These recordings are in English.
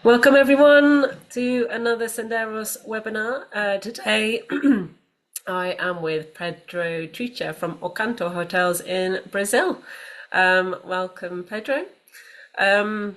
Welcome everyone to another Senderos webinar. Today I am with Pedro Treacher from Ocanto Hotels in Brazil. Welcome, Pedro. Um,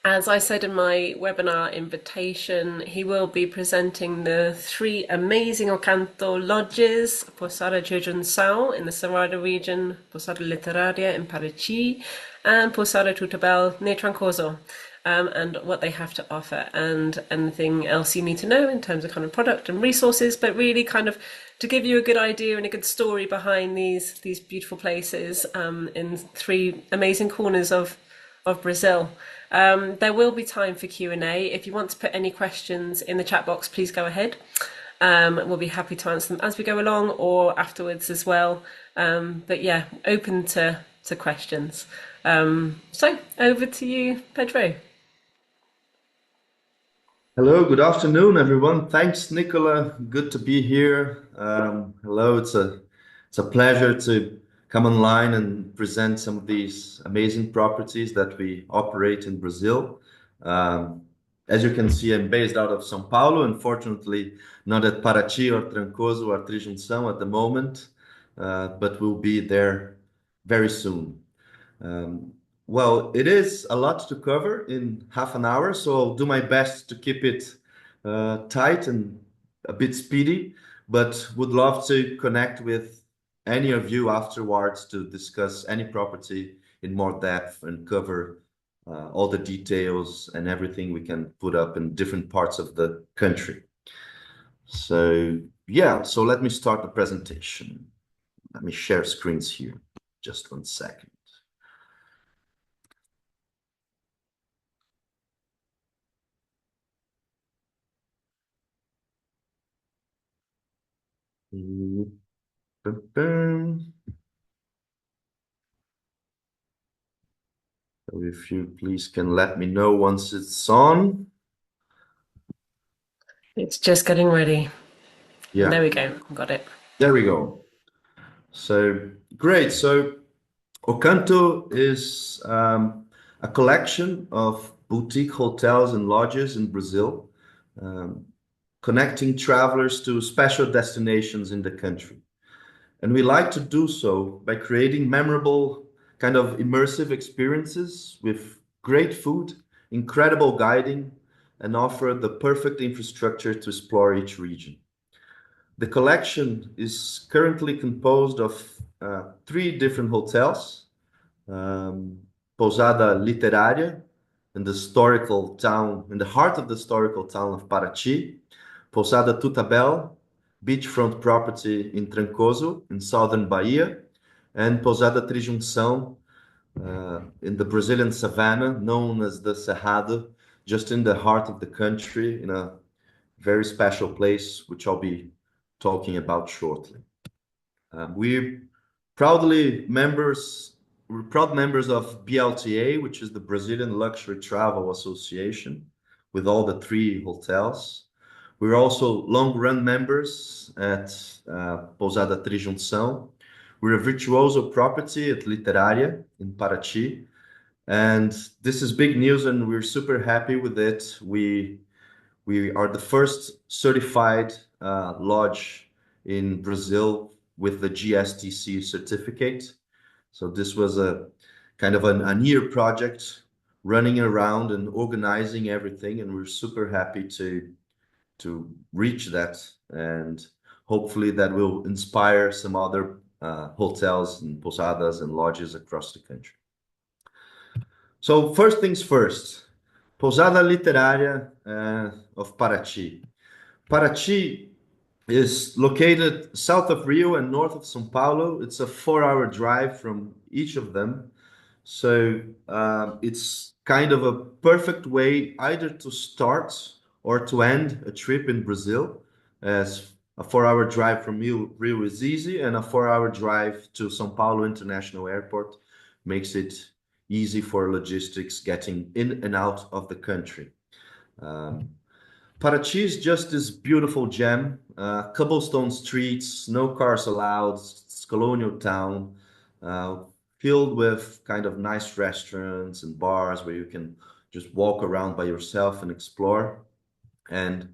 as I said in my webinar invitation, he will be presenting the three amazing Ocanto lodges: Pousada Trijuncao in the Cerrado region, Pousada Literaria in Paraty, and Pousada Tutabel near Trancoso, and what they have to offer, and anything else you need to know in terms of kind of product and resources, but really kind of to give you a good idea and a good story behind these beautiful places in three amazing corners of Brazil. There will be time for Q&A. If you want to put any questions in the chat box, please go ahead. We'll be happy to answer them as we go along or afterwards as well. But yeah, open to questions. So over to you, Pedro. Hello, good afternoon, everyone. Thanks, Nicola. Good to be here. Hello, it's a pleasure to come online and present some of these amazing properties that we operate in Brazil. As you can see, I'm based out of São Paulo. Unfortunately, not at Paraty or Trancoso or Trijuncao at the moment, but we'll be there very soon. Well, it is a lot to cover in half an hour, so I'll do my best to keep it tight and a bit speedy, but would love to connect with any of you afterwards to discuss any property in more depth and cover all the details and everything we can put up in different parts of the country. So yeah, so let me start the presentation. Let me share screens here. Just 1 second. So if you please can let me know once it's on. It's just getting ready. Yeah. There we go. Got it. There we go. So great. So Ocanto is a collection of boutique hotels and lodges in Brazil, um, connecting travelers to special destinations in the country. And we like to do so by creating memorable, kind of immersive experiences with great food, incredible guiding, and offer the perfect infrastructure to explore each region. The collection is currently composed of three different hotels. Pousada Literaria in the historical town, in the heart of the historical town of Paraty. Pousada Tutabel, beachfront property in Trancoso, in southern Bahia. And Pousada Trijuncao, in the Brazilian savannah, known as the Cerrado, just in the heart of the country, in a very special place, which I'll be talking about shortly. We're proudly members, we're proud members of BLTA, which is the Brazilian Luxury Travel Association, with all the three hotels. We're also long-run members at Pousada Trijuncao. We're a virtuoso property at Literaria in Paraty. And this is big news, and we're super happy with it. We are the first certified lodge in Brazil with the GSTC certificate. So this was a kind of a year project running around and organizing everything, and we're super happy to reach that, and hopefully that will inspire some other hotels and posadas and lodges across the country. So first things first, Pousada Literaria of Paraty. Paraty is located south of Rio and north of São Paulo. It's a 4-hour drive from each of them. So it's kind of a perfect way either to start or to end a trip in Brazil, as a 4-hour drive from Rio is easy, and a 4-hour drive to São Paulo International Airport makes it easy for logistics getting in and out of the country. Paraty is just this beautiful gem, cobblestone streets, no cars allowed, it's colonial town, filled with kind of nice restaurants and bars where you can just walk around by yourself and explore. And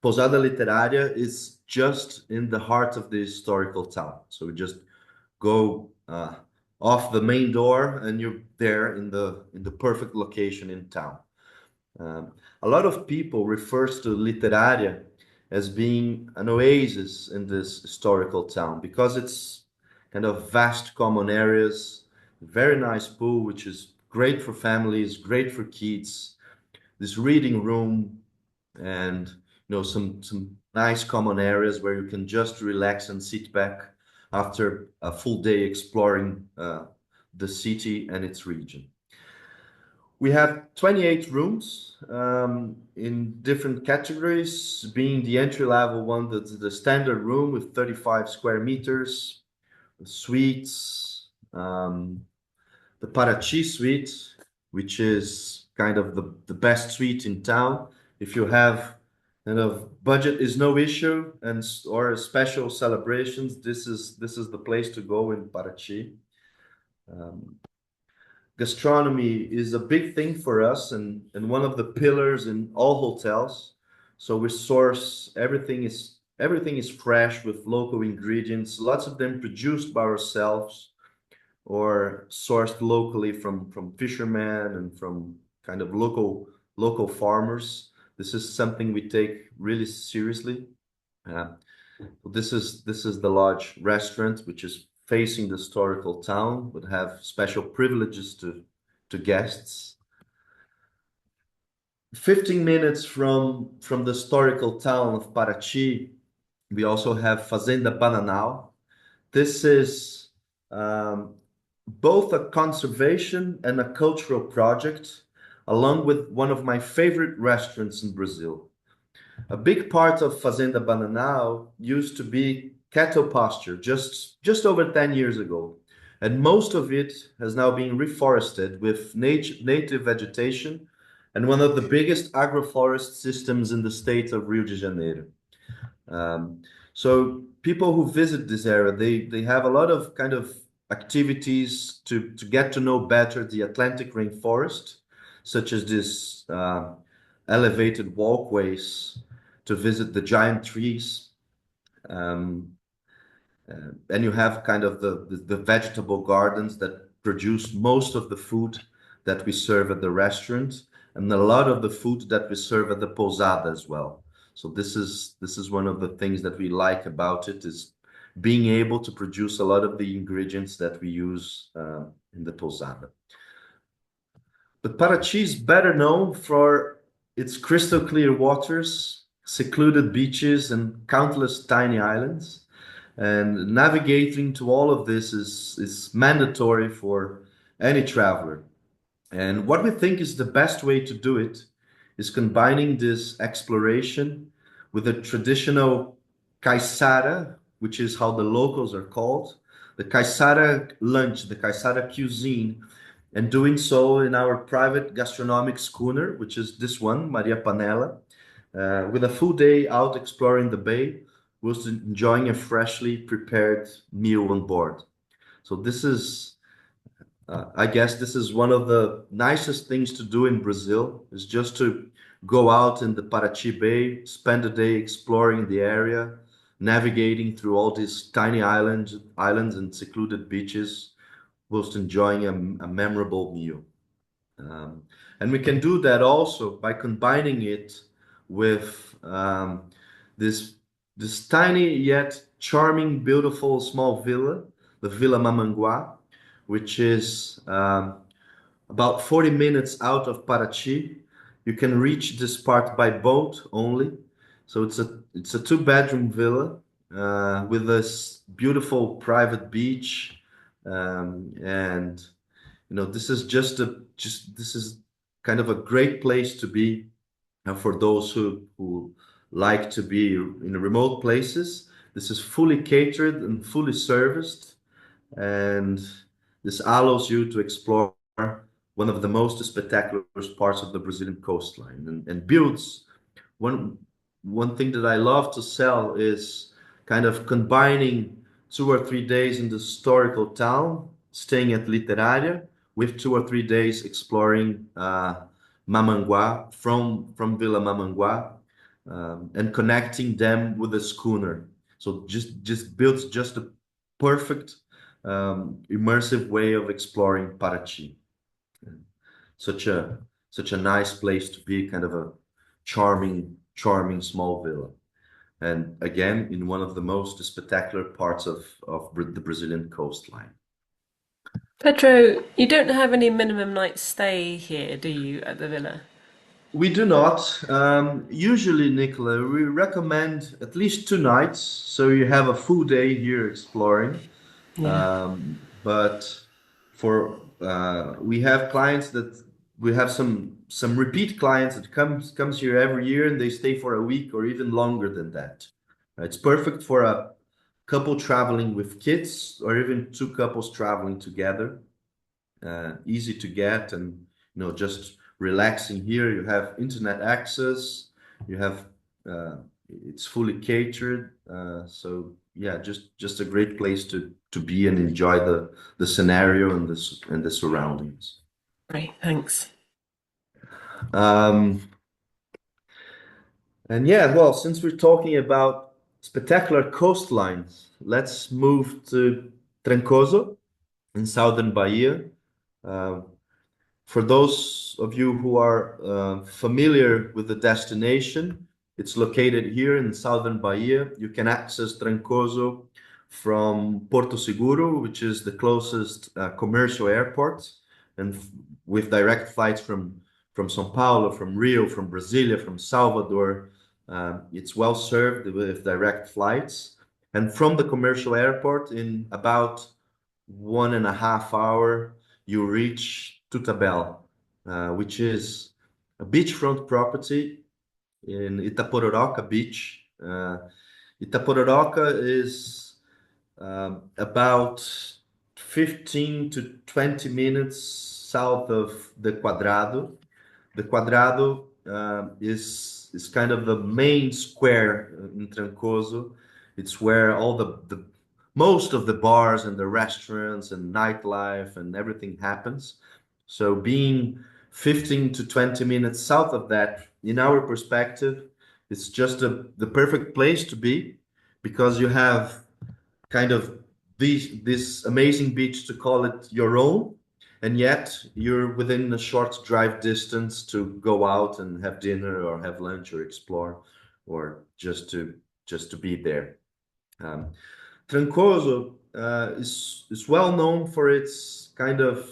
Pousada Literaria is just in the heart of the historical town. So we just go off the main door and you're there in the perfect location in town. A lot of people refers to Literaria as being an oasis in this historical town because it's kind of vast common areas, very nice pool, which is great for families, great for kids, this reading room, and some nice common areas where you can just relax and sit back after a full day exploring the city and its region. We have 28 rooms in different categories, being the entry level one, that's the standard room with 35 square meters, suites, the Paraty suite, which is kind of the best suite in town. If you have kind of budget is no issue and or special celebrations, this is the place to go in Paraty. Gastronomy is a big thing for us and one of the pillars in all hotels. So we source everything is fresh with local ingredients, lots of them produced by ourselves or sourced locally from fishermen and from kind of local farmers. This is something we take really seriously. Uh, this is the large restaurant which is facing the historical town, but have special privileges to guests. 15 minutes from the historical town of Paraty, we also have Fazenda Bananal. This is both a conservation and a cultural project, along with one of my favorite restaurants in Brazil. A big part of Fazenda Bananal used to be cattle pasture just over 10 years ago. And most of it has now been reforested with native vegetation and one of the biggest agroforest systems in the state of Rio de Janeiro. So people who visit this area, they have a lot of kind of activities to get to know better the Atlantic rainforest, such as this elevated walkways to visit the giant trees. And you have kind of the vegetable gardens that produce most of the food that we serve at the restaurant and a lot of the food that we serve at the Pousada as well. So this is one of the things that we like about it is being able to produce a lot of the ingredients that we use in the Pousada. But Paraty is better known for its crystal clear waters, secluded beaches, and countless tiny islands. And navigating to all of this is mandatory for any traveler. And what we think is the best way to do it is combining this exploration with a traditional caiçara, which is how the locals are called, the caiçara lunch, the caiçara cuisine, and doing so in our private gastronomic schooner, which is this one, Maria Panela, with a full day out exploring the bay, whilst enjoying a freshly prepared meal on board. So this is, I guess this is one of the nicest things to do in Brazil, is just to go out in the Paraty Bay, spend a day exploring the area, navigating through all these tiny islands and secluded beaches, whilst enjoying a memorable meal. And we can do that also by combining it with this tiny yet charming, beautiful small villa, the Villa Mamangua, which is about 40 minutes out of Paraty. You can reach this part by boat only. So it's a two-bedroom villa with this beautiful private beach, and this is this is kind of a great place to be for those who like to be in remote places. This is fully catered and fully serviced, and this allows you to explore one of the most spectacular parts of the Brazilian coastline and builds one thing that I love to sell is kind of combining 2 or 3 days in the historical town, staying at Literaria, with 2 or 3 days exploring Mamangua from Villa Mamangua, and connecting them with a schooner. So just built just a perfect immersive way of exploring Paraty. Such a such a nice place to be, kind of a charming small villa. And again, in one of the most spectacular parts of the Brazilian coastline. Pedro, you don't have any minimum night stay here, do you, at the villa? We do not. Usually, Nicola, we recommend at least 2 nights, so you have a full day here exploring. Yeah. But for we have clients that we have some repeat clients that comes here every year and they stay for a week or even longer than that. It's perfect for a couple traveling with kids or even two couples traveling together. Easy to get, and just relaxing here. You have internet access. You have it's fully catered. So yeah, just a great place to be and enjoy the scenario and the surroundings. Great, thanks. Um, and yeah, well, since we're talking about spectacular coastlines, let's move to Trancoso in southern Bahia. Uh, For those of you who are familiar with the destination, it's located here in southern Bahia. You can access Trancoso from Porto Seguro, which is the closest commercial airport, and with direct flights from São Paulo, from Rio, from Brasilia, from Salvador. It's well served with direct flights. And from the commercial airport, in about 1.5 hours, you reach Tutabel, which is a beachfront property in Itapororoca Beach. Itapororoca is about 15 to 20 minutes south of the Quadrado. The Quadrado is kind of the main square in Trancoso. It's where all the most of the bars and the restaurants and nightlife and everything happens. So being 15 to 20 minutes south of that, in our perspective, it's just the perfect place to be because you have kind of this amazing beach to call it your own, and yet you're within a short drive distance to go out and have dinner or have lunch or explore or just to be there. Um, Trancoso is well known for its kind of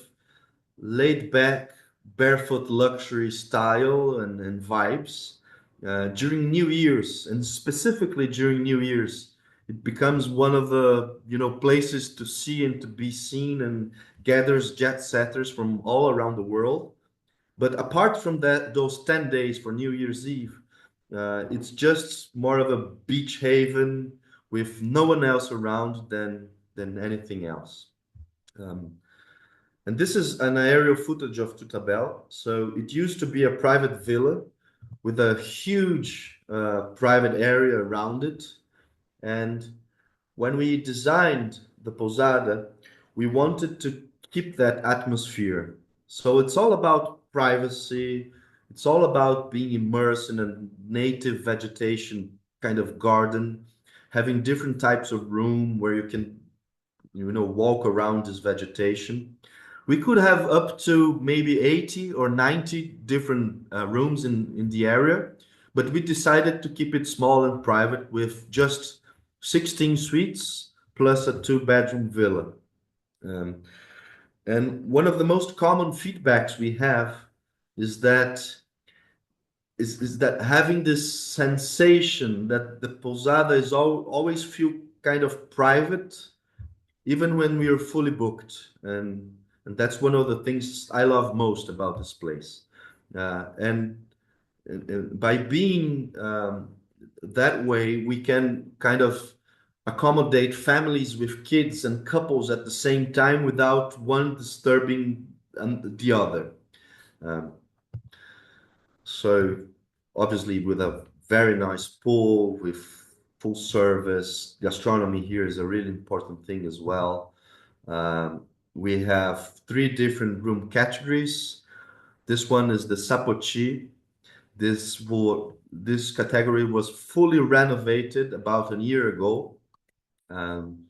laid back, barefoot luxury style and vibes. During New Year's, and specifically during New Year's, it becomes one of the places to see and to be seen, and gathers jet setters from all around the world. But apart from that, those 10 days for New Year's Eve, it's just more of a beach haven with no one else around than anything else. Um, and this is an aerial footage of Tutabel. So it used to be a private villa with a huge private area around it. And when we designed the Posada, we wanted to keep that atmosphere. So it's all about privacy. It's all about being immersed in a native vegetation kind of garden, having different types of room where you can, walk around this vegetation. We could have up to maybe 80 or 90 different rooms in the area, but we decided to keep it small and private with just 16 suites plus a two-bedroom villa. Um, and one of the most common feedbacks we have is that having this sensation that the posada is always feel kind of private, even when we are fully booked. And that's one of the things I love most about this place. And by being that way, we can kind of accommodate families with kids and couples at the same time without one disturbing the other. Um, so obviously with a very nice pool with full service, gastronomy here is a really important thing as well. We have three different room categories. This one is the Sapoti. This category was fully renovated about a year ago. Um,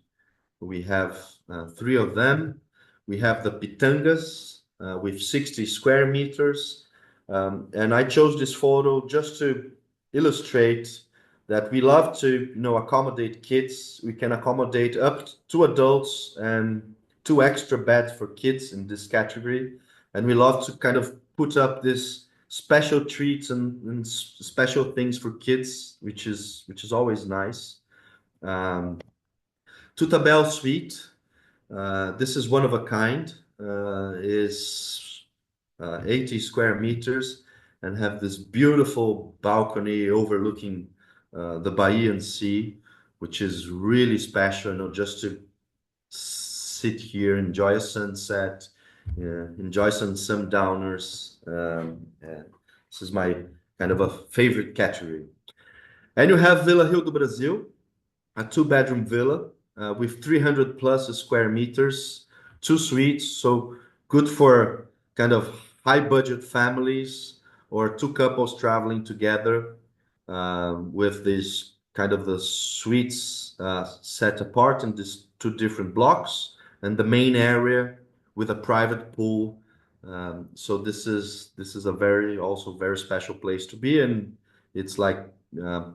we have three of them. We have the Pitangas with 60 square meters. And I chose this photo just to illustrate that we love to, accommodate kids. We can accommodate up to adults and two extra beds for kids in this category. And we love to kind of put up this special treats and special things for kids, which is always nice. Um, Tutabel Suite. This is one of a kind. Is 80 square meters and have this beautiful balcony overlooking the Bahian Sea, which is really special. Just to sit here, enjoy a sunset, enjoy some sundowners. This is my kind of a favorite category. And you have Vila Rio do Brasil, a two-bedroom villa with 300 plus square meters, two suites, so good for kind of high-budget families or two couples traveling together with these kind of the suites set apart in these two different blocks and the main area with a private pool. So this is a very special place to be, and it's like uh,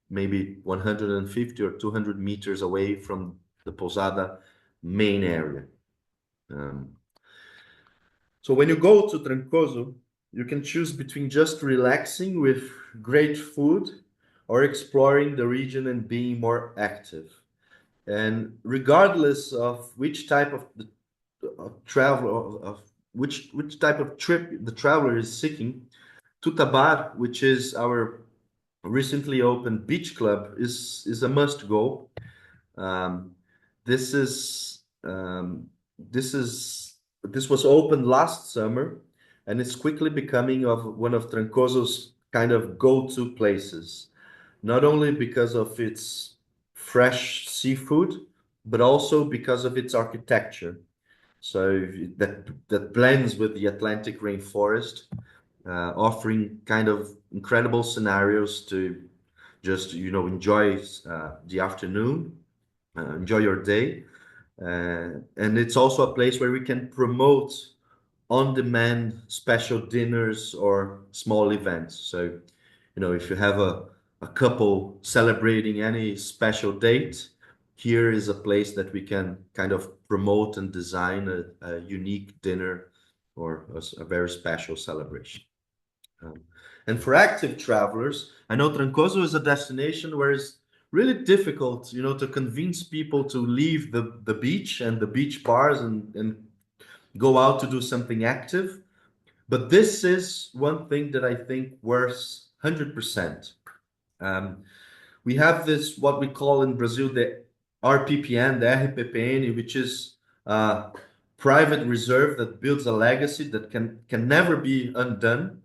maybe 150 or 200 meters away from the Pousada main area. Um, so when you go to Trancoso, you can choose between just relaxing with great food or exploring the region and being more active. And regardless of which type of travel of which type of trip the traveler is seeking, Tutabar, which is our recently opened beach club, is a must go. Um, this is this is this was opened last summer, and it's quickly becoming of one of Trancoso's kind of go-to places. Not only because of its fresh seafood, but also because of its architecture. So that blends with the Atlantic rainforest, offering kind of incredible scenarios to just enjoy the afternoon, enjoy your day, and it's also a place where we can promote on-demand special dinners or small events. So if you have a couple celebrating any special date, here is a place that we can kind of promote and design a unique dinner or a very special celebration. Um, and for active travelers, I know Trancoso is a destination where it's really difficult, to convince people to leave the beach and the beach bars and go out to do something active. But this is one thing that I think works 100%. Um, we have this, what we call in Brazil, the RPPN, the RPPN, which is a private reserve that builds a legacy that can never be undone,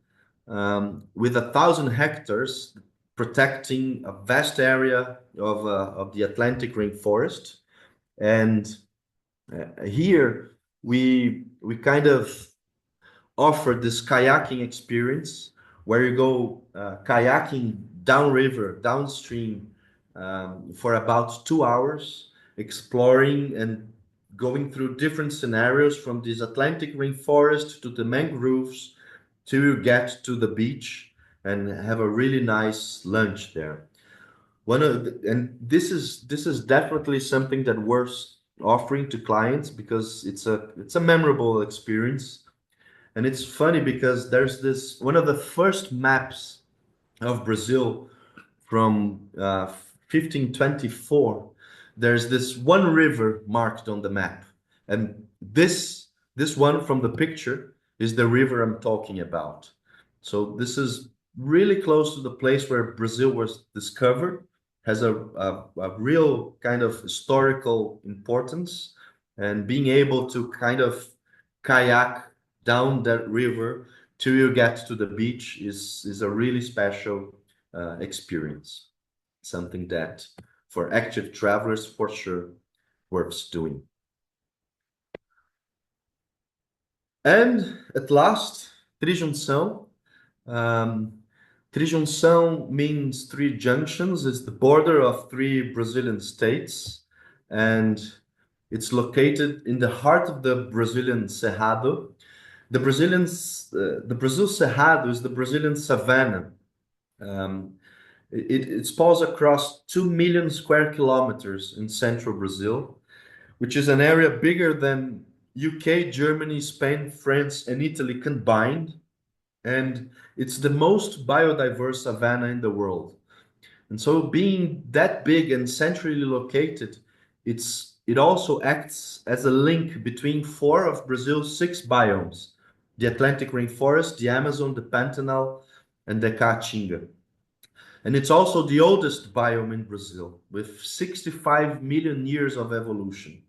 with 1,000 hectares protecting a vast area of the Atlantic rainforest. And here we kind of offer this kayaking experience where you go kayaking downriver, downstream, for about 2 hours, exploring and going through different scenarios from this Atlantic rainforest to the mangroves till you get to the beach and have a really nice lunch there. And this is definitely something that worth offering to clients because it's a memorable experience. And it's funny because there's this one of the first maps of Brazil from 1524. There's this one river marked on the map, and this one from the picture is the river I'm talking about. So this is really close to the place where Brazil was discovered, has a real kind of historical importance, and being able to kind of kayak down that river till you get to the beach is a really special experience. Something that for active travelers for sure worth doing. And at last, Trijunção. Um, Trijunção means three junctions. It's the border of three Brazilian states, and it's located in the heart of the Brazilian Cerrado. The Brazil Cerrado is the Brazilian savanna. Um, it spans across 2 million square kilometers in central Brazil, which is an area bigger than UK, Germany, Spain, France, and Italy combined. And it's the most biodiverse savanna in the world. And so, being that big and centrally located, it also acts as a link between four of Brazil's six biomes: the Atlantic rainforest, the Amazon, the Pantanal, and the Caatinga. And it's also the oldest biome in Brazil, with 65 million years of evolution.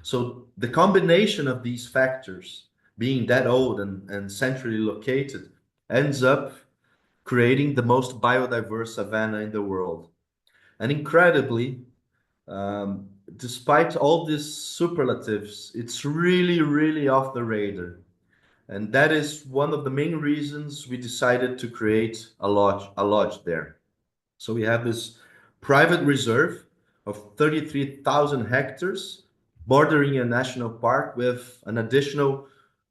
So the combination of these factors, being that old and centrally located, ends up creating the most biodiverse savanna in the world. And incredibly, despite all these superlatives, it's really, really off the radar. And that is one of the main reasons we decided to create a lodge there. So we have this private reserve of 33,000 hectares bordering a national park with an additional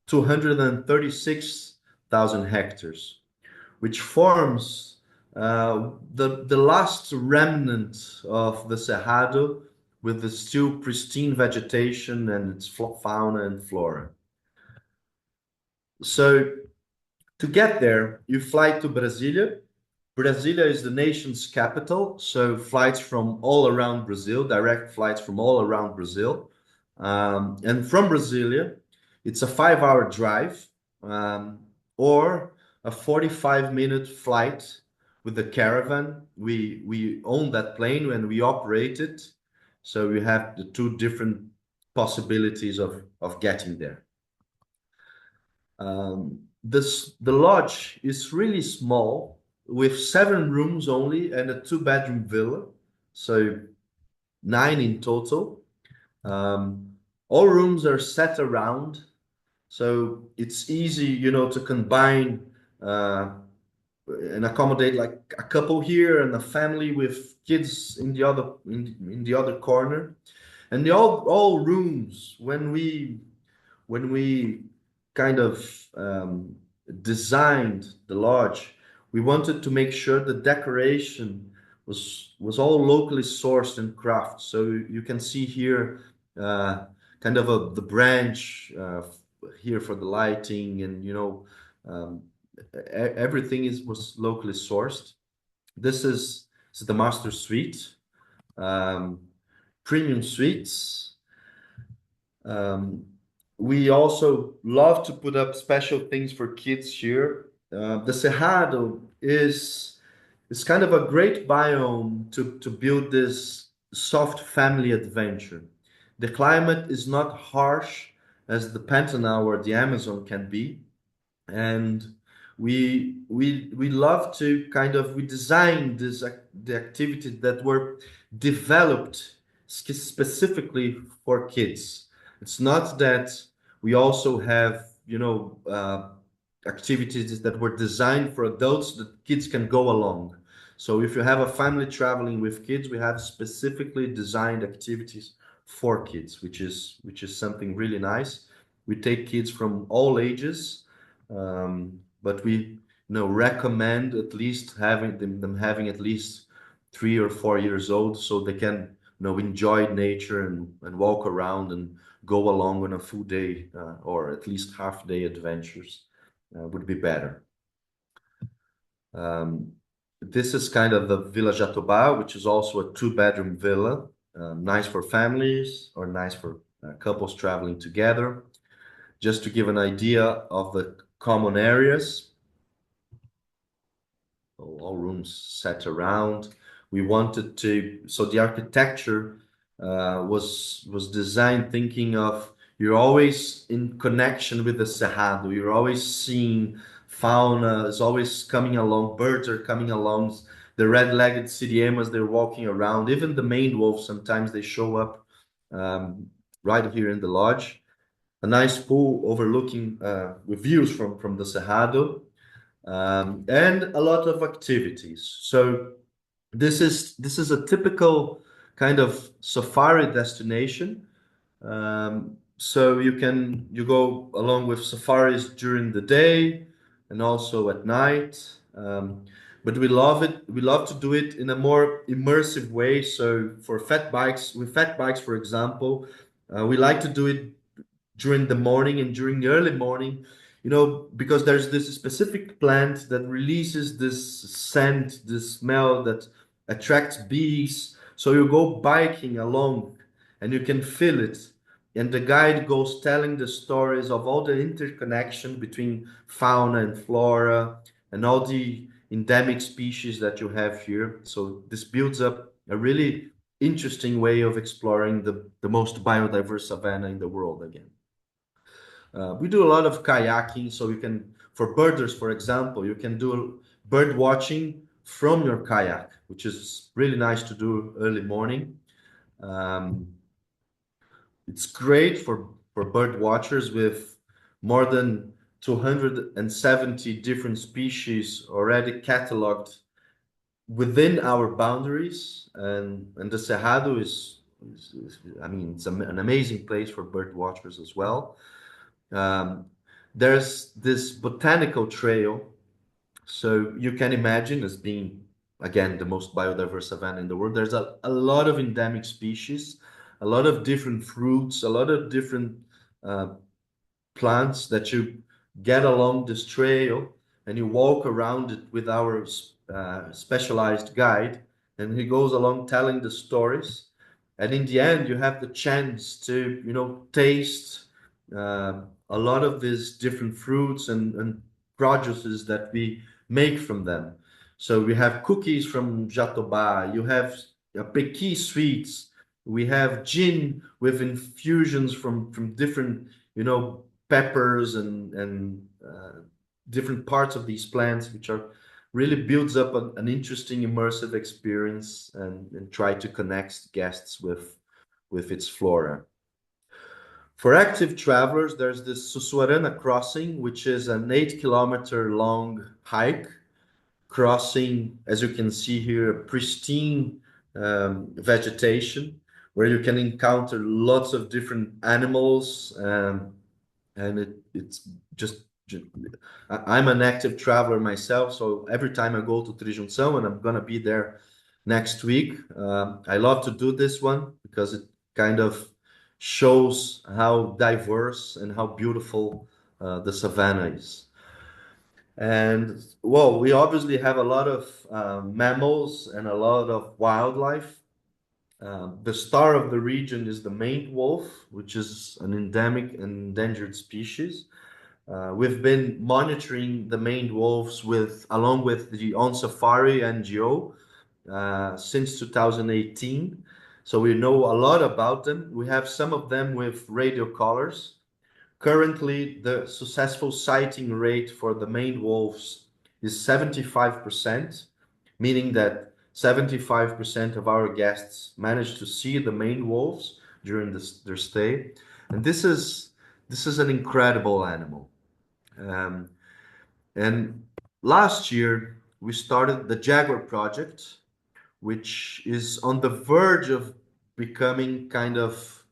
236,000 hectares, which forms the last remnant of the Cerrado with the still pristine vegetation and its fauna and flora. So to get there, you fly to Brasilia. Brasilia is the nation's capital, so flights from all around Brazil, direct flights from all around Brazil. And from Brasilia, it's a 5 hour drive or a 45-minute flight with the caravan. We own that plane and we operate it. So we have the two different possibilities of getting there. The lodge is really small with 7 rooms only and a 2-bedroom villa, so 9 in total. All rooms are set around, so it's easy, to combine and accommodate like a couple here and a family with kids in the other corner. And all rooms when we kind of designed the lodge, we wanted to make sure the decoration was all locally sourced and crafted. So you can see here kind of the branch here for the lighting, and everything was locally sourced. This is the master suite, premium suites. We also love to put up special things for kids here. The Cerrado is kind of a great biome to build this soft family adventure. The climate is not harsh as the Pantanal or the Amazon can be, and we love to we design the activities that were developed specifically for kids. It's not that we also have activities that were designed for adults that kids can go along. So if you have a family traveling with kids, we have specifically designed activities for kids, which is something really nice. We take kids from all ages, but we recommend at least having them having at least 3 or 4 years old, so they can enjoy nature and walk around and go along on a full day or at least half-day adventures would be better. This is kind of the Villa Jatobá, which is also a 2-bedroom villa, nice for families or nice for couples traveling together. Just to give an idea of the common areas, all rooms set around. We wanted so the architecture was designed thinking of you're always in connection with the Cerrado. You're always seeing fauna is always coming along. Birds are coming along. The red-legged siriemas, they're walking around. Even the maned wolves, sometimes they show up right here in the lodge. a nice pool overlooking with views from the Cerrado, and a lot of activities. So this is a typical kind of safari destination. So you go along with safaris during the day and also at night. But we love it. We love to do it in a more immersive way. So for fat bikes, for example, we like to do it during the morning and during the early morning, because there's this specific plant that releases this scent, this smell that attracts bees. So you go biking along and you can feel it. And the guide goes telling the stories of all the interconnection between fauna and flora and all the endemic species that you have here. So this builds up a really interesting way of exploring the most biodiverse savanna in the world again. We do a lot of kayaking, so for birders, for example, you can do bird watching from your kayak, which is really nice to do early morning. Um, it's great for bird watchers with more than 270 different species already cataloged within our boundaries, and the Cerrado I mean, it's an amazing place for bird watchers as well. Um, there's this botanical trail, so you can imagine as being, again, the most biodiverse savanna in the world. There's a lot of endemic species, a lot of different fruits, a lot of different uh, plants that you get along this trail, and you walk around it with our specialized guide, and he goes along telling the stories. And in the end, you have the chance to, taste a lot of these different fruits and produces that we make from them. So we have cookies from Jatobá, you have pequi sweets, we have gin with infusions from different, peppers and different parts of these plants, which are really builds up an interesting immersive experience, and try to connect guests with its flora. For active travelers, there's this Sussuarana crossing, which is an 8 kilometer long hike crossing, as you can see here, pristine vegetation where you can encounter lots of different animals, and it's just I'm an active traveler myself, so every time I go to Trijuncao, and I'm gonna be there next week, I love to do this one because it kind of shows how diverse and how beautiful the savannah is. And well, we obviously have a lot of mammals and a lot of wildlife. The star of the region is the maned wolf, which is an endemic and endangered species. We've been monitoring the maned wolves along with the On Safari NGO since 2018. So we know a lot about them. We have some of them with radio collars. Currently, the successful sighting rate for the maned wolves is 75%, meaning that 75% of our guests manage to see the maned wolves during their stay. And this is an incredible animal. Um, and last year, we started the Jaguar project, which is on the verge of becoming kind of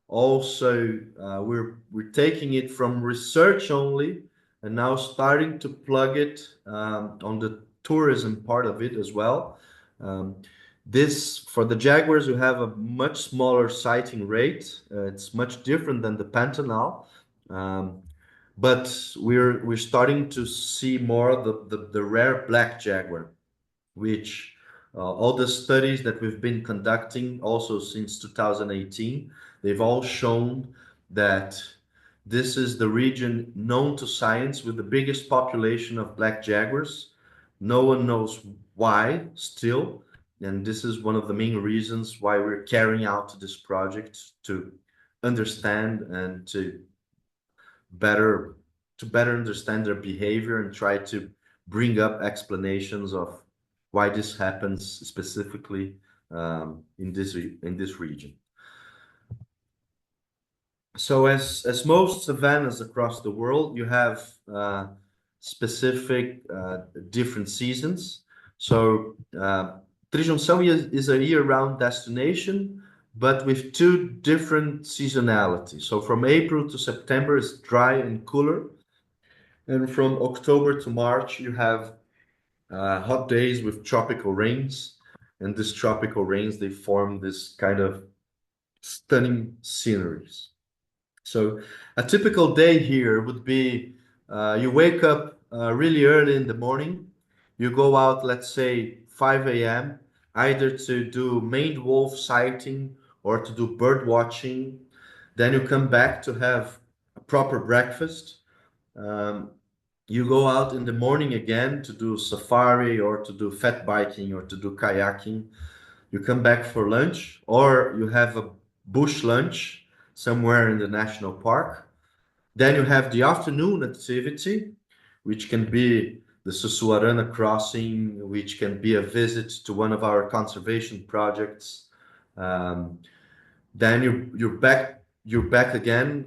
also we're taking it from research only and now starting to plug it on the tourism part of it as well. Um, this for the jaguars, you have a much smaller sighting rate. It's much different than the Pantanal. Um, but we're starting to see more the rare black jaguar, which all the studies that we've been conducting also since 2018, they've all shown that this is the region known to science with the biggest population of black jaguars. No one knows why still, and this is one of the main reasons why we're carrying out this project to understand and better better understand their behavior and try to bring up explanations of why this happens specifically in this region. So as most savannas across the world, you have specific different seasons. So Trijuncao is a year-round destination, but with two different seasonalities. So from April to September is dry and cooler, and from October to March you have hot days with tropical rains, and these tropical rains they form this kind of stunning sceneries. So a typical day here would be you wake up really early in the morning. You go out, let's say 5 a.m., either to do maned wolf sighting or to do bird watching. Then you come back to have a proper breakfast. Um, you go out in the morning again to do safari or to do fat biking or to do kayaking. You come back for lunch or you have a bush lunch somewhere in the national park. Then you have the afternoon activity, which can be the Sussuarana crossing, which can be a visit to one of our conservation projects. Um, then you're back again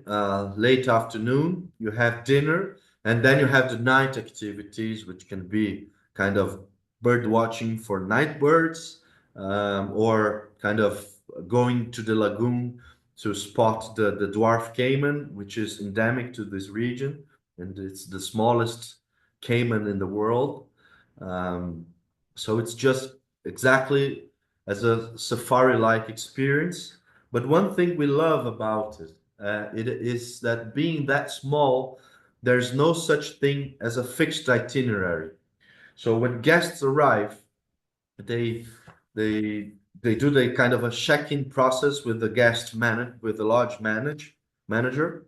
late afternoon. You have dinner, and then you have the night activities, which can be kind of bird watching for night birds, or kind of going to the lagoon to spot the dwarf caiman, which is endemic to this region, and it's the smallest caiman in the world. Um, so it's just exactly as a safari-like experience. But one thing we love about it, it is that being that small, there's no such thing as a fixed itinerary. So when guests arrive, they they they do the kind of a check-in process with the with the lodge manager,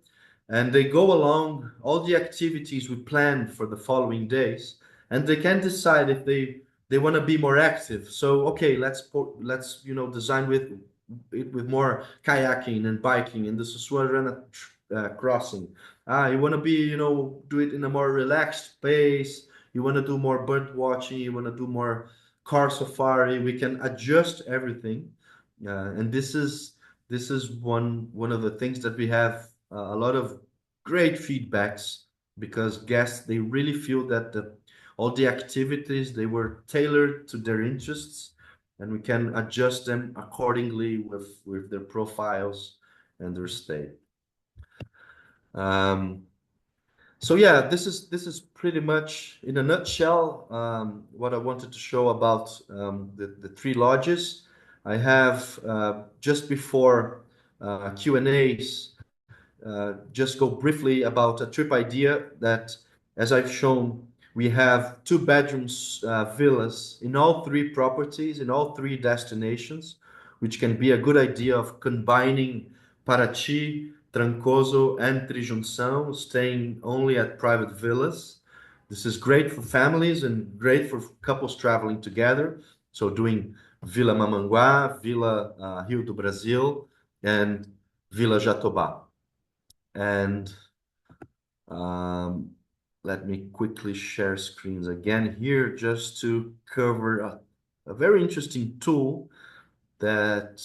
and they go along all the activities we planned for the following days, and they can decide if they want to be more active. So okay, let's design with more kayaking and biking in the Sussuarana crossing. You want to be do it in a more relaxed pace. You want to do more bird watching. You want to do more car safari. We can adjust everything, and this is one of the things that we have a lot of great feedbacks, because guests they really feel that all the activities they were tailored to their interests, and we can adjust them accordingly with their profiles and their state. Um, so yeah, this is pretty much in a nutshell what I wanted to show about the three lodges. I have just before Q&As, just go briefly about a trip idea that, as I've shown, we have two bedrooms villas in all three properties, in all three destinations, which can be a good idea of combining Paraty, Trancoso, and Trijuncao, staying only at private villas. This is great for families and great for couples traveling together. So doing Vila Mamanguá, Vila Rio do Brasil, and Vila Jatobá. And um, let me quickly share screens again here just to cover a very interesting tool that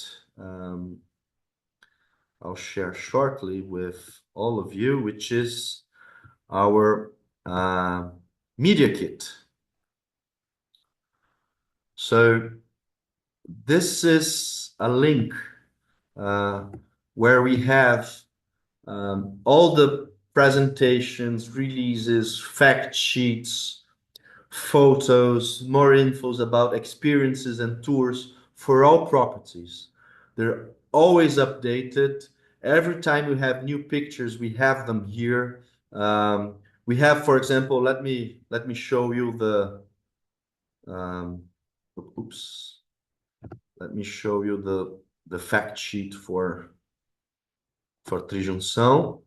I'll share shortly with all of you, which is our uh, media kit. So this is a link where we have all the presentations, releases, fact sheets, photos, more infos about experiences and tours for all properties. They're always updated. Every time we have new pictures, we have them here. We have, for example, let me show you um, oops. Let me show you the fact sheet for Trijuncao.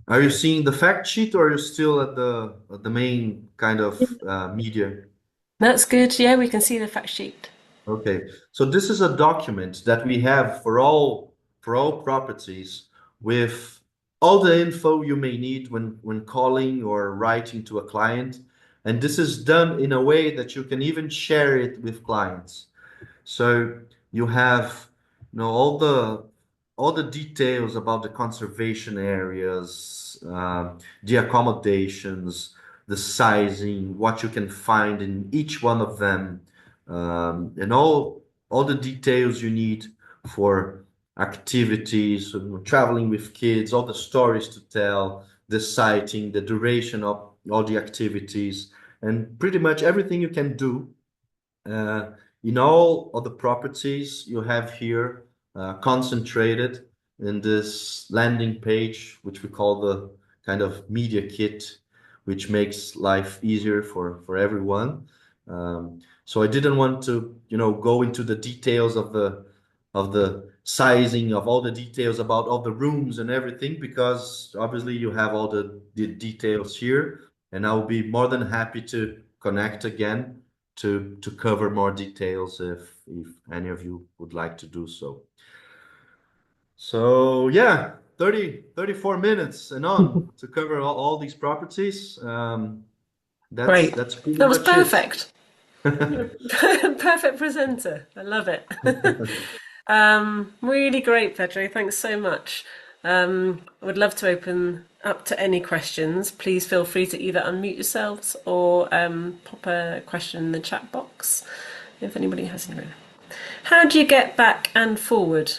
Are you seeing the fact sheet, or are you still at the main kind of media? That's good. Yeah, we can see the fact sheet. Okay, so this is a document that we have for all properties with all the info you may need when calling or writing to a client, and this is done in a way that you can even share it with clients. So you have all all the details about the conservation areas, the accommodations, the sizing, what you can find in each one of them, and all the details you need for activities, traveling with kids, all the stories to tell, the sighting, the duration of all the activities, and pretty much everything you can do uh, in all of the properties you have here, concentrated in this landing page, which we call the kind of media kit, which makes life easier for everyone. So I didn't want to, go into the details of the sizing of all the details about all the rooms and everything, because obviously you have all the details here, and I'll be more than happy to connect again to cover more details if any of you would like to do so. So yeah, 34 minutes and on to cover all these properties. Great. That's pretty That was much it. perfect. You're a perfect presenter. I love it. Really great, Pedro. Thanks so much. I would love to open up to any questions. Please feel free to either unmute yourselves or pop a question in the chat box if anybody has any. How do you get back and forward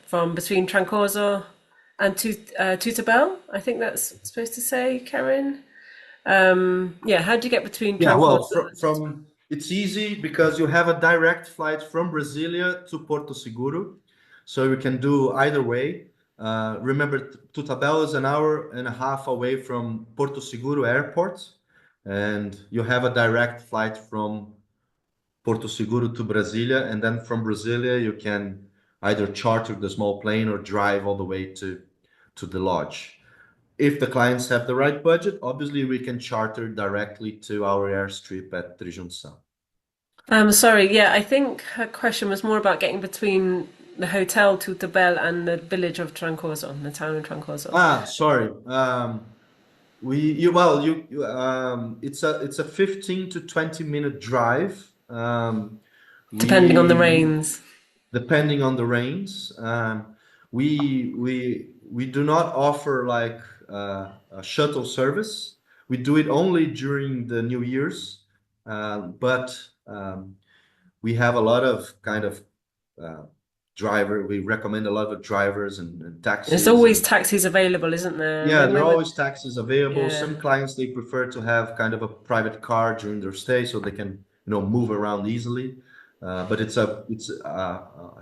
from between Trancoso and Tutabel? I think that's supposed to say, Karen. Yeah, how do you get between Yeah, well, Trancoso and Tutabel? from it's easy because you have a direct flight from Brasilia to Porto Seguro, so you can do either way. Remember, Tutabel is an hour and a half away from Porto Seguro airport, and you have a direct flight from Porto Seguro to Brasilia, and then from Brasilia you can either charter the small plane or drive all the way to the lodge. If the clients have the right budget, obviously we can charter directly to our airstrip at Trijuncao. Sorry, yeah, I think her question was more about getting between the hotel Tutabel and the village of Trancoso, the town of Trancoso, Ah, sorry. We you well you it's a 15 to 20 minute drive. depending on the We rains. depending on the rains. We do not offer like a shuttle service. We do it only during the New Year's, but we have a lot of kind of uh, driver. We recommend a lot of drivers and There's taxis always and taxis available, isn't there? yeah, When there we are were, always taxis available. Some yeah. clients they prefer to have kind of a private car during their stay so they can, move around easily. But it's a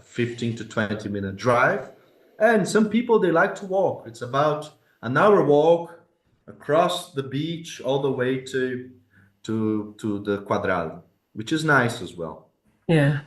15 to 20 minute drive. And some people they like to walk. It's about an hour walk across the beach all the way to the Quadral, which is nice as well. Yeah.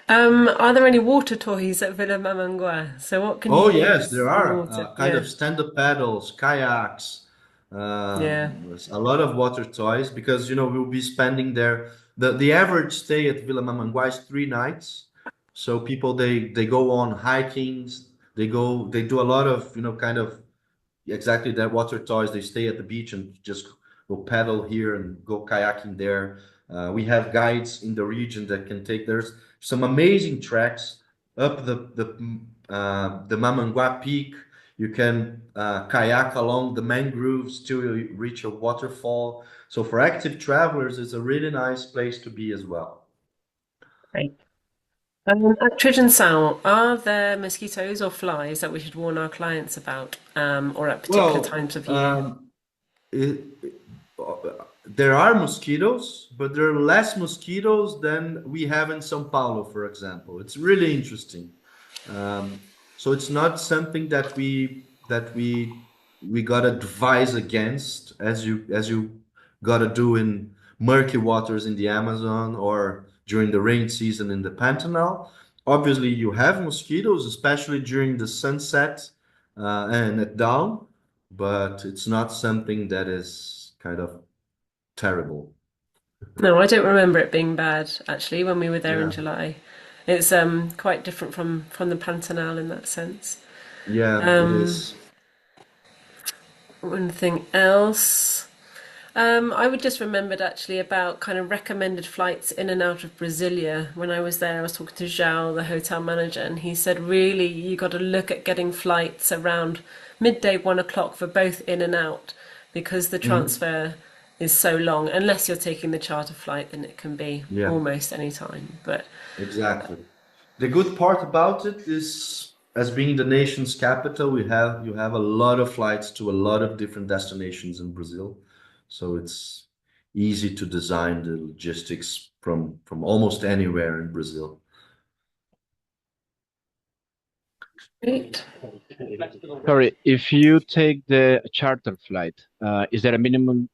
Are there any water toys at Villa Mamangua? So what can you Oh yes, use there in the are water? kind Yeah. of stand-up paddles, kayaks, Yeah. a lot of water toys because we'll be spending there. The average stay at Villa Mamangua is 3 nights, so people they go on hikings, they do a lot of kind of exactly that water toys. They stay at the beach and just go paddle here and go kayaking there. We have guides in the region that can take. There's some amazing tracks up the Mamangua Peak. You can kayak along the mangroves till you reach a waterfall. So for active travelers, it's a really nice place to be as well. Great. At Trigencel, are there mosquitoes or flies that we should warn our clients about, or at particular Well, times of year? it, there are mosquitoes, but there are less mosquitoes than we have in São Paulo, for example. It's really interesting. Um, so it's not something that we gotta advise against as you gotta do in murky waters in the Amazon or during the rain season in the Pantanal. Obviously, you have mosquitoes, especially during the sunset and at dawn, but it's not something that is kind of terrible. No, I don't remember it being bad actually when we were there in Yeah, July. It's quite different from the Pantanal in that sense. yeah, it Um, is. Anything else? I would just remembered actually about kind of recommended flights in and out of Brasilia. When I was there, I was talking to João, the hotel manager, and he said really you got to look at getting flights around midday, 1 o'clock for both in and out, because the Mhm. transfer is so long. Unless you're taking the charter flight, then it can be Yeah, almost any time. But exactly. The good part about it is, as being the nation's capital, you have a lot of flights to a lot of different destinations in Brazil, so it's easy to design the logistics from almost anywhere in Brazil. great. Sorry, if you take the charter flight, is there a minimum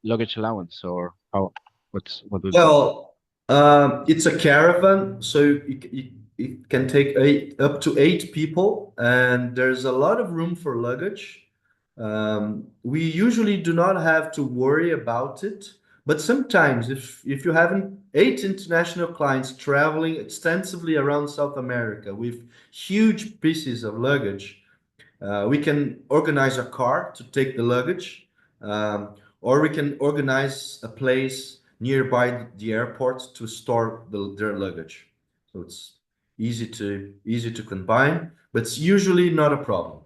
luggage allowance or how? What would be? Well, it's a caravan, so it can take up to 8 people, and there's a lot of room for luggage. We usually do not have to worry about it, but sometimes if you have 8 international clients traveling extensively around South America with huge pieces of luggage, we can organize a car to take the luggage, or we can organize a place nearby the airport to store their luggage. So it's easy to combine, but it's usually not a problem.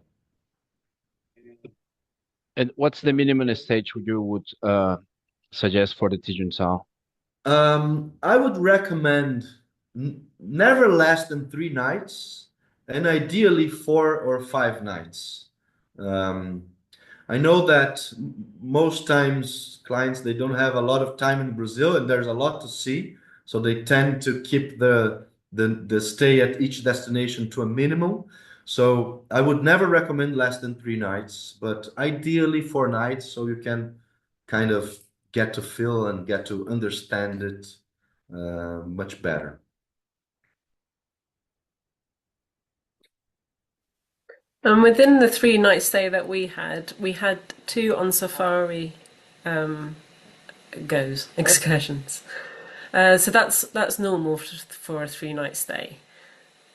And what's the minimum stage you would suggest for the Trijuncao? I would recommend never less than 3 nights, and ideally 4 or 5 nights. Um, I know that most times clients they don't have a lot of time in Brazil and there's a lot to see, so they tend to keep the stay at each destination to a minimum. So I would never recommend less than 3 nights, but ideally 4 nights so you can kind of get to feel and get to understand it much better. And within the 3 night stay that we had two on safari excursions. So that's normal for a 3 night stay.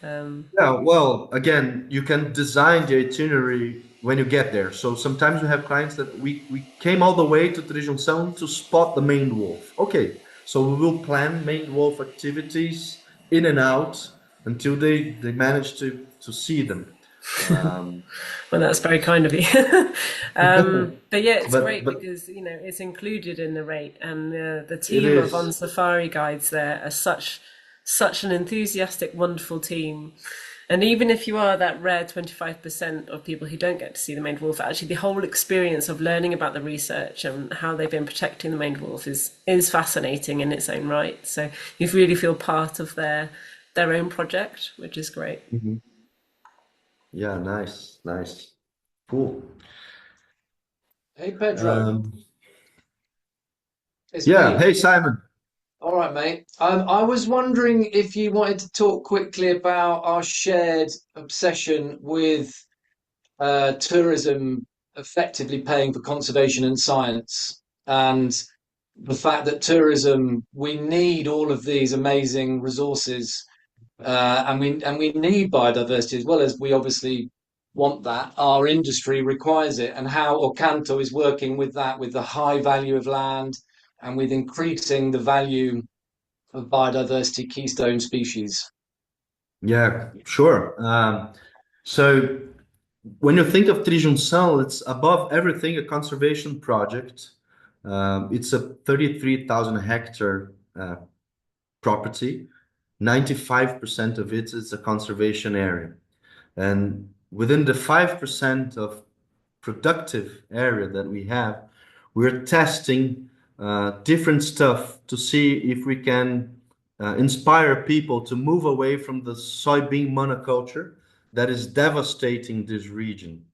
Yeah, well, again, you can design the itinerary when you get there. So sometimes we have clients that we came all the way to Trijuncão to spot the maned wolf. Okay, so we will plan maned wolf activities in and out until they manage to see them. Um, Well, that's very kind of you. But yeah, it's great but because it's included in the rate, and the it team of on is. safari guides there are such an enthusiastic, wonderful team. And even if you are that rare 25% of people who don't get to see the maned wolf, actually the whole experience of learning about the research and how they've been protecting the maned wolf is fascinating in its own right. So you really feel part of their own project, which is great. Mhm. Yeah, nice, nice, cool. Hey Pedro, Um, it's yeah, me. hey Simon. All right, mate. I was wondering if you wanted to talk quickly about our shared obsession with tourism effectively paying for conservation and science, and the fact that tourism, we need all of these amazing resources, and we need biodiversity as well as we obviously want that. Our industry requires it, and how Ocanto is working with that, with the high value of land, and with increasing the value of biodiversity keystone species. Yeah, sure. So when you think of Trijuncão, it's above everything a conservation project. It's a 33,000 hectare property. 95% of it is a conservation area. And within the 5% of productive area that we have, we're testing different stuff to see if we can inspire people to move away from the soybean monoculture that is devastating this region.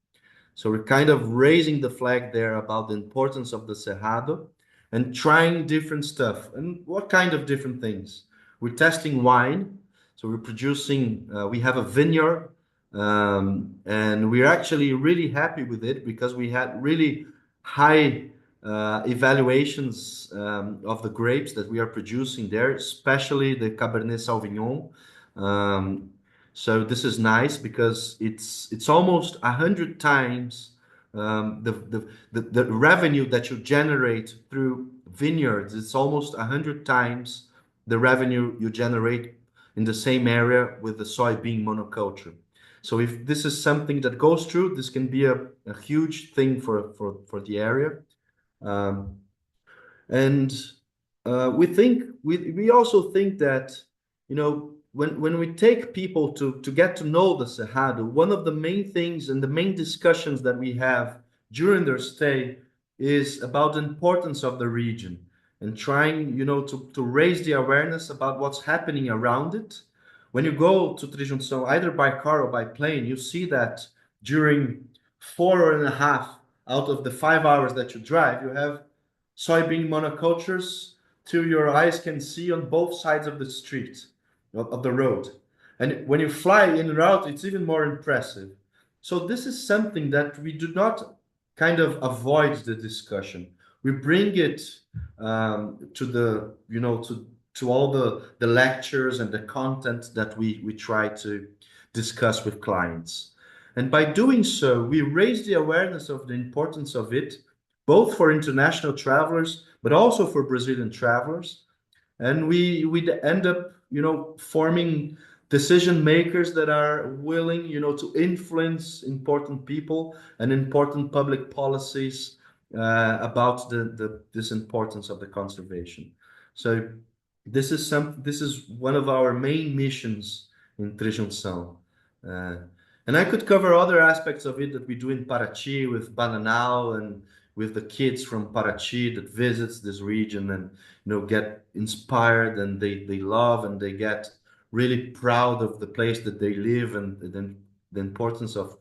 So we're kind of raising the flag there about the importance of the Cerrado and trying different stuff. And what kind of different things? We're testing wine. So we're producing, we have a vineyard, and we're actually really happy with it because we had really high evaluations of the grapes that we are producing there, especially the Cabernet Sauvignon. So this is nice because it's almost 100 times the revenue that you generate through vineyards, it's almost 100 times the revenue you generate in the same area with the soybean monoculture. So if this is something that goes through, this can be a huge thing for the area. And we also think that, you know, when we take people to get to know the Cerrado, one of the main things and the main discussions that we have during their stay is about the importance of the region and trying, you know, to raise the awareness about what's happening around it. When you go to Trijuncao, either by car or by plane, you see that during 4.5 out of the 5 hours that you drive, you have soybean monocultures till your eyes can see on both sides of the street, of the road. And when you fly in and out, it's even more impressive. So this is something that we do not kind of avoid the discussion. We bring it to the, you know, to all the lectures and the content that we try to discuss with clients. And by doing so, we raise the awareness of the importance of it, both for international travelers, but also for Brazilian travelers. And we end up, you know, forming decision makers that are willing, you know, to influence important people and important public policies about this importance of the conservation. So this is one of our main missions in Trijuncao. And I could cover other aspects of it that we do in Paraty with Bananal and with the kids from Paraty that visits this region and, you know, get inspired and they love and they get really proud of the place that they live and then the importance of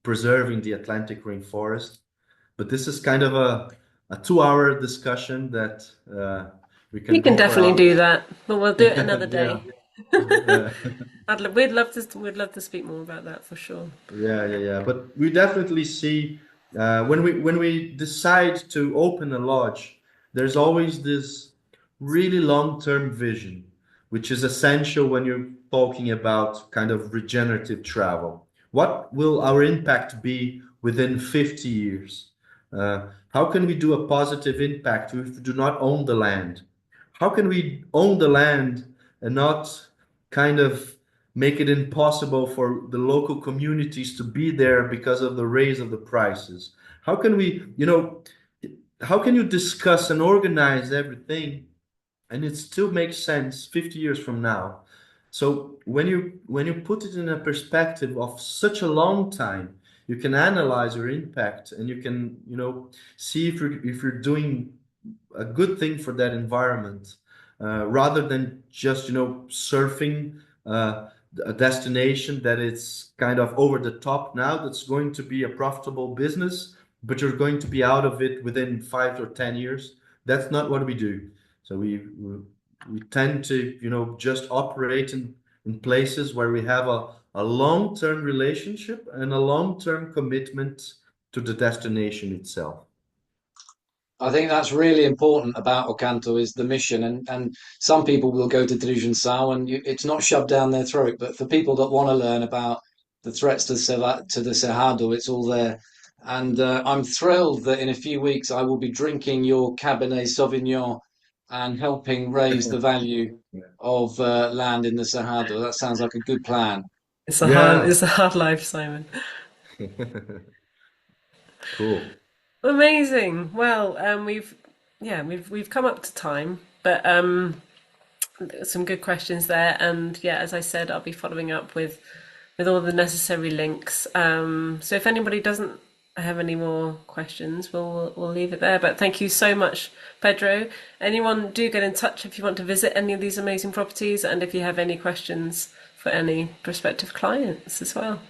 preserving the Atlantic rainforest. But this is kind of a 2-hour discussion that we can. You can definitely do that, but we'll do it another day. Yeah. We'd love to speak more about that for sure. Yeah. But we definitely see when we decide to open a lodge, there's always this really long-term vision, which is essential when you're talking about kind of regenerative travel. What will our impact be within 50 years? How can we do a positive impact if we do not own the land? How can we own the land and not kind of make it impossible for the local communities to be there because of the raise of the prices? How can we, you know, how can you discuss and organize everything and it still makes sense 50 years from now? So when you put it in a perspective of such a long time, you can analyze your impact and you can, you know, see if you're doing a good thing for that environment, rather than just, you know, surfing a destination that is kind of over the top now, that's going to be a profitable business, but you're going to be out of it within 5 or 10 years. That's not what we do. So we tend to, you know, just operate in places where we have a long-term relationship and a long-term commitment to the destination itself. I think that's really important about Ocanto is the mission, and some people will go to Trijuncao and it's not shoved down their throat, but for people that want to learn about the threats to the Cerrado, it's all there. And I'm thrilled that in a few weeks I will be drinking your Cabernet Sauvignon and helping raise the value of land in the Cerrado. That sounds like a good plan. It's a hard life, Simon. Cool. Amazing. Well, we've come up to time, but some good questions there, and yeah, as I said, I'll be following up with all the necessary links. So if anybody doesn't have any more questions, we'll leave it there. But thank you so much, Pedro. Anyone, do get in touch if you want to visit any of these amazing properties, and if you have any questions for any prospective clients as well.